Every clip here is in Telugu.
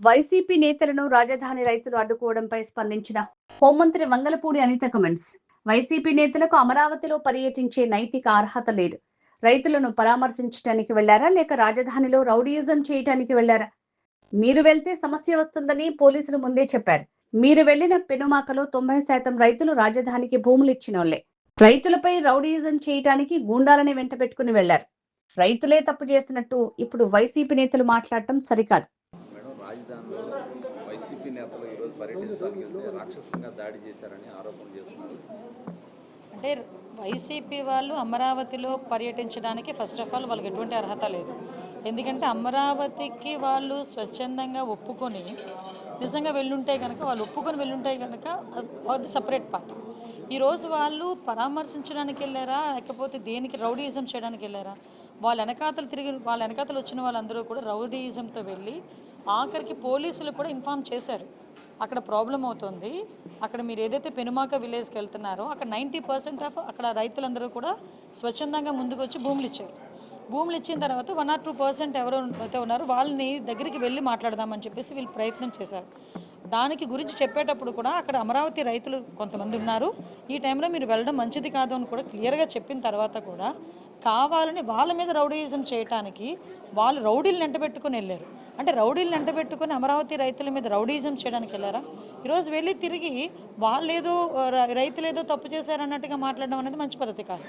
వైసీపీ నేతలను రాజధాని రైతులు అడ్డుకోవడంపై స్పందించిన హోంమంత్రి వంగలపూడి అనిత కమెంట్స్. వైసీపీ నేతలకు అమరావతిలో పర్యటించే నైతిక అర్హత లేదు. రైతులను పరామర్శించడానికి వెళ్లారా లేక రాజధానిలో రౌడీయిజం చేయడానికి వెళ్లారా? మీరు వెళ్తే సమస్య వస్తుందని పోలీసులు ముందే చెప్పారు. మీరు వెళ్లిన పెనుమాకలో 90% రైతులు రాజధానికి భూములు ఇచ్చినోళ్లే. రైతులపై రౌడీయిజం చేయడానికి గూండాలని వెంట పెట్టుకుని వెళ్లారు. రైతులే తప్పు చేసినట్టు ఇప్పుడు వైసీపీ నేతలు మాట్లాడటం సరికాదు. రాజధానిలో వైసీపీ నేతలు ఈరోజు పర్యటించడానికి వెళ్తే రాక్షసంగా దాడి చేశారని ఆరోపణ చేస్తున్నారు. అంటే వైసీపీ వాళ్ళు అమరావతిలో పర్యటించడానికి ఫస్ట్ ఆఫ్ ఆల్ వాళ్ళకి ఎటువంటి అర్హత లేదు. ఎందుకంటే అమరావతికి వాళ్ళు స్వచ్ఛందంగా ఒప్పుకొని నిజంగా వెళ్ళుంటే కనుక వాళ్ళు ఒప్పుకొని వెళ్ళుంటే కనుక అది సపరేట్ పార్ట్. ఈరోజు వాళ్ళు పరామర్శించడానికి వెళ్ళారా లేకపోతే దేనికి రౌడీయిజం చేయడానికి వెళ్ళారా? వాళ్ళ వెనకాతలు వచ్చిన వాళ్ళందరూ కూడా రౌడీయిజంతో వెళ్ళి ఆఖరికి పోలీసులు కూడా ఇన్ఫామ్ చేశారు అక్కడ ప్రాబ్లం అవుతుంది, అక్కడ మీరు ఏదైతే పెనుమాక విలేజ్కి వెళ్తున్నారో అక్కడ 90% ఆఫ్ అక్కడ రైతులందరూ కూడా స్వచ్ఛందంగా ముందుకు వచ్చి భూములు ఇచ్చారు. భూములు ఇచ్చిన తర్వాత 1 or 2% ఎవరు అయితే ఉన్నారో వాళ్ళని దగ్గరికి వెళ్ళి మాట్లాడదామని చెప్పేసి వీళ్ళు ప్రయత్నం చేశారు. దానికి గురించి చెప్పేటప్పుడు కూడా అక్కడ అమరావతి రైతులు కొంతమంది ఉన్నారు, ఈ టైంలో మీరు వెళ్ళడం మంచిది కాదు అని కూడా క్లియర్గా చెప్పిన తర్వాత కూడా కావాలని వాళ్ళ మీద రౌడీయిజం చేయడానికి వాళ్ళు రౌడీలను ఎంటబెట్టుకుని వెళ్ళారు. అంటే రౌడీలను ఎంటబెట్టుకుని అమరావతి రైతుల మీద రౌడీయిజం చేయడానికి వెళ్ళారా? ఈరోజు వెళ్ళి తిరిగి వాళ్ళేదో రైతులేదో తప్పు చేశారన్నట్టుగా మాట్లాడడం అనేది మంచి పద్ధతి కాదు.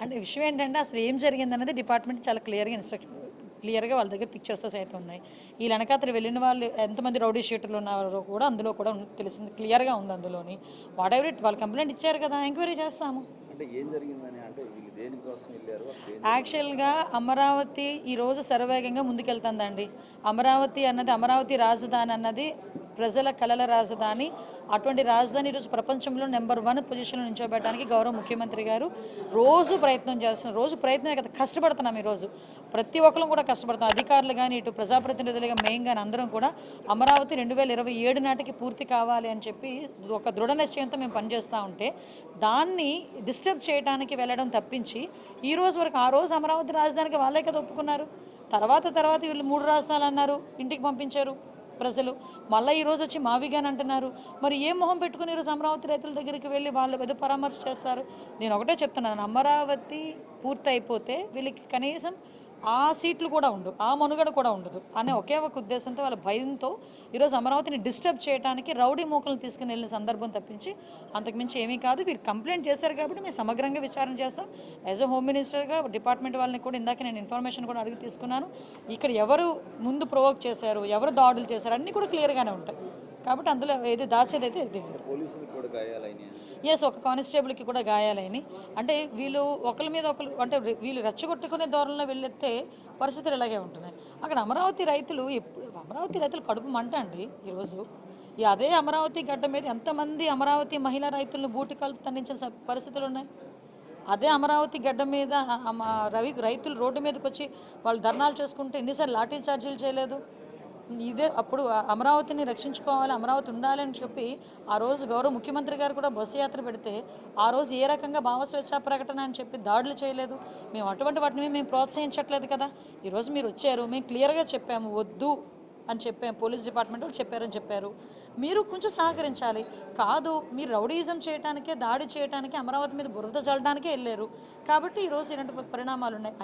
అంటే విషయం ఏంటంటే అసలు ఏం జరిగిందనేది డిపార్ట్మెంట్ చాలా క్లియర్గా వాళ్ళ దగ్గర పిక్చర్స్తో సైతం ఉన్నాయి. ఈ వెనకాతలు వెళ్ళిన వాళ్ళు ఎంతమంది రౌడీ షీటర్లు ఉన్నారో కూడా అందులో కూడా తెలిసింది, క్లియర్గా ఉంది. అందులోని వాట్ ఎవర్ ఇట్ వాళ్ళు కంప్లైంట్ ఇచ్చారు కదా, ఎంక్వైరీ చేస్తాము. యాక్చువల్గా అమరావతి ఈరోజు శరవేగంగా ముందుకెళ్తుందండి. అమరావతి అన్నది, అమరావతి రాజధాని అన్నది ప్రజల కలల రాజధాని. అటువంటి రాజధాని ఈరోజు ప్రపంచంలో నెంబర్ 1 పొజిషన్లో నిల్చోబెట్టడానికి గౌరవ ముఖ్యమంత్రి గారు రోజు ప్రయత్నం చేస్తున్నారు. రోజు ప్రయత్నమే కదా, కష్టపడుతున్నాం. ఈరోజు ప్రతి ఒక్కరు కూడా కష్టపడుతున్నాం. అధికారులు కానీ ఇటు ప్రజాప్రతినిధులుగా మెయిన్ కానీ అందరం కూడా అమరావతి 2027 నాటికి పూర్తి కావాలి అని చెప్పి ఒక దృఢ నిశ్చయంతో మేము పనిచేస్తూ ఉంటే దాన్ని డిస్టర్బ్ చేయడానికి వెళ్ళడం తప్పించి ఈ రోజు వరకు ఆ రోజు అమరావతి రాజధానికి వాళ్ళే కదా ఒప్పుకున్నారు. తర్వాత వీళ్ళు 3 రాజధానులు అన్నారు, ఇంటికి పంపించారు ప్రజలు. మళ్ళీ ఈరోజు వచ్చి మావిగాని అంటున్నారు. మరి ఏం మొహం పెట్టుకుని ఈరోజు అమరావతి రైతుల దగ్గరికి వెళ్ళి వాళ్ళు ఏదో పరామర్శ చేస్తారు? నేను ఒకటే చెప్తున్నాను, అమరావతి పూర్తి అయిపోతే వీళ్ళకి కనీసం ఆ సీట్లు కూడా ఉండవు, ఆ మనుగడ కూడా ఉండదు అనే ఒకే ఒక ఉద్దేశంతో వాళ్ళ భయంతో ఈరోజు అమరావతిని డిస్టర్బ్ చేయడానికి రౌడీ మూకలను తీసుకుని వెళ్ళిన సందర్భం తప్పించి అంతకుమించి ఏమీ కాదు. వీళ్ళు కంప్లైంట్ చేశారు కాబట్టి మేము సమగ్రంగా విచారణ చేస్తాం. యాజ్ అ హోమ్ మినిస్టర్గా డిపార్ట్మెంట్ వాళ్ళని కూడా ఇందాక నేను ఇన్ఫర్మేషన్ కూడా అడిగి తీసుకున్నాను. ఇక్కడ ఎవరు ముందు ప్రొవోక్ చేశారు, ఎవరు దాడులు చేశారు అన్నీ కూడా క్లియర్గానే ఉంటాయి. కాబట్టి అందులో ఏది దాచేది అయితే ఇది ఎస్, ఒక కానిస్టేబుల్కి కూడా గాయాలైనవి. అంటే వీళ్ళు ఒకరి మీద ఒకరు అంటే వీళ్ళు రెచ్చగొట్టుకునే ధోరణిలో వెళ్ళితే పరిస్థితులు ఇలాగే ఉంటున్నాయి. అక్కడ అమరావతి రైతులు కడుపు మంట అండి. ఈరోజు అదే అమరావతి గడ్డ మీద ఎంతమంది అమరావతి మహిళా రైతులను బూటికాలతో తన్నించిన పరిస్థితులు ఉన్నాయి. అదే అమరావతి గడ్డ మీద రైతులు రోడ్డు మీదకి వచ్చి వాళ్ళు ధర్నాలు చేసుకుంటే ఎన్నిసార్లు లాఠీ చార్జీలు చేయలేదు? ఇదే అప్పుడు అమరావతిని రక్షించుకోవాలి, అమరావతి ఉండాలి అని చెప్పి ఆ రోజు గౌరవ ముఖ్యమంత్రి గారు కూడా బస్సు యాత్ర పెడితే ఆ రోజు ఏ రకంగా భావస్వేచ్ఛా ప్రకటన అని చెప్పి దాడులు చేయలేదు. మేము అటువంటి వాటిని మేము ప్రోత్సహించట్లేదు కదా. ఈరోజు మీరు వచ్చారు, మేము క్లియర్గా చెప్పాము వద్దు అని చెప్పాము, పోలీస్ డిపార్ట్మెంట్ వాళ్ళు చెప్పారని చెప్పారు. మీరు కొంచెం సహకరించాలి. కాదు, మీరు రౌడీయిజం చేయడానికే, దాడి చేయడానికే, అమరావతి మీద బురద చల్లడానికే వెళ్ళారు. కాబట్టి ఈరోజు ఇలాంటి పరిణామాలు ఉన్నాయి.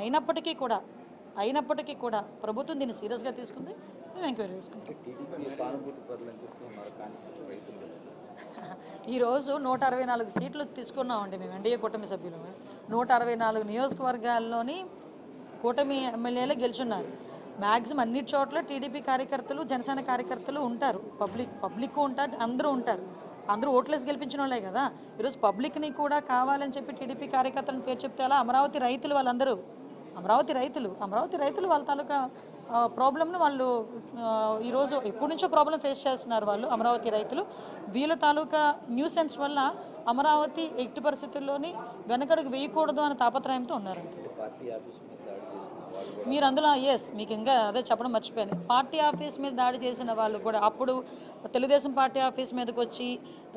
అయినప్పటికీ కూడా ప్రభుత్వం దీన్ని సీరియస్గా తీసుకుంది. మేము ఎంక్వైరీ చేసుకుంటాం. ఈరోజు 164 సీట్లు తీసుకున్నామండి మేము ఎన్డీఏ కూటమి సభ్యులు. 164 నియోజకవర్గాల్లోని కూటమి ఎమ్మెల్యేలే గెలుచున్నారు. మ్యాక్సిమం అన్ని చోట్ల టీడీపీ కార్యకర్తలు, జనసేన కార్యకర్తలు ఉంటారు. పబ్లిక్ ఉంటారు, అందరూ ఉంటారు. అందరూ ఓట్లేసి గెలిపించిన వాళ్ళే కదా. ఈరోజు పబ్లిక్ని కూడా కావాలని చెప్పి టీడీపీ కార్యకర్తలను పేరు చెప్తే అలా అమరావతి రైతులు వాళ్ళందరూ అమరావతి రైతులు వాళ్ళ తాలూకా ప్రాబ్లమ్ను వాళ్ళు ఈరోజు ఎప్పటి నుంచో ప్రాబ్లం ఫేస్ చేస్తున్నారు. వాళ్ళు అమరావతి రైతులు వీళ్ళ తాలూకా న్యూసెన్స్ వల్ల అమరావతి ఎట్టి పరిస్థితుల్లోని వెనకడుగు వేయకూడదు అనే తాపత్రయంతో ఉన్నారు. మీరు అందులో మీకు ఇంకా అదే చెప్పడం మర్చిపోయాను. పార్టీ ఆఫీస్ మీద దాడి చేసిన వాళ్ళు కూడా అప్పుడు తెలుగుదేశం పార్టీ ఆఫీస్ మీదకి వచ్చి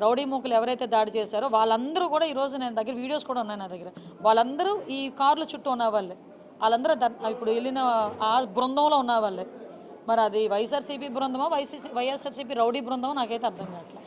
రౌడీ మూకలు ఎవరైతే దాడి చేశారో వాళ్ళందరూ కూడా ఈరోజు నేను దగ్గర వీడియోస్ కూడా ఉన్నాయి నా దగ్గర. వాళ్ళందరూ ఈ కార్ల చుట్టూ ఉన్న వాళ్ళే. వాళ్ళందరూ ఇప్పుడు వెళ్ళిన ఆ బృందంలో ఉన్న వాళ్ళే. మరి అది వైఎస్ఆర్సీపీ బృందమా వైఎస్ఆర్సీపీ రౌడీ బృందమో నాకైతే అర్థం కావట్లేదు.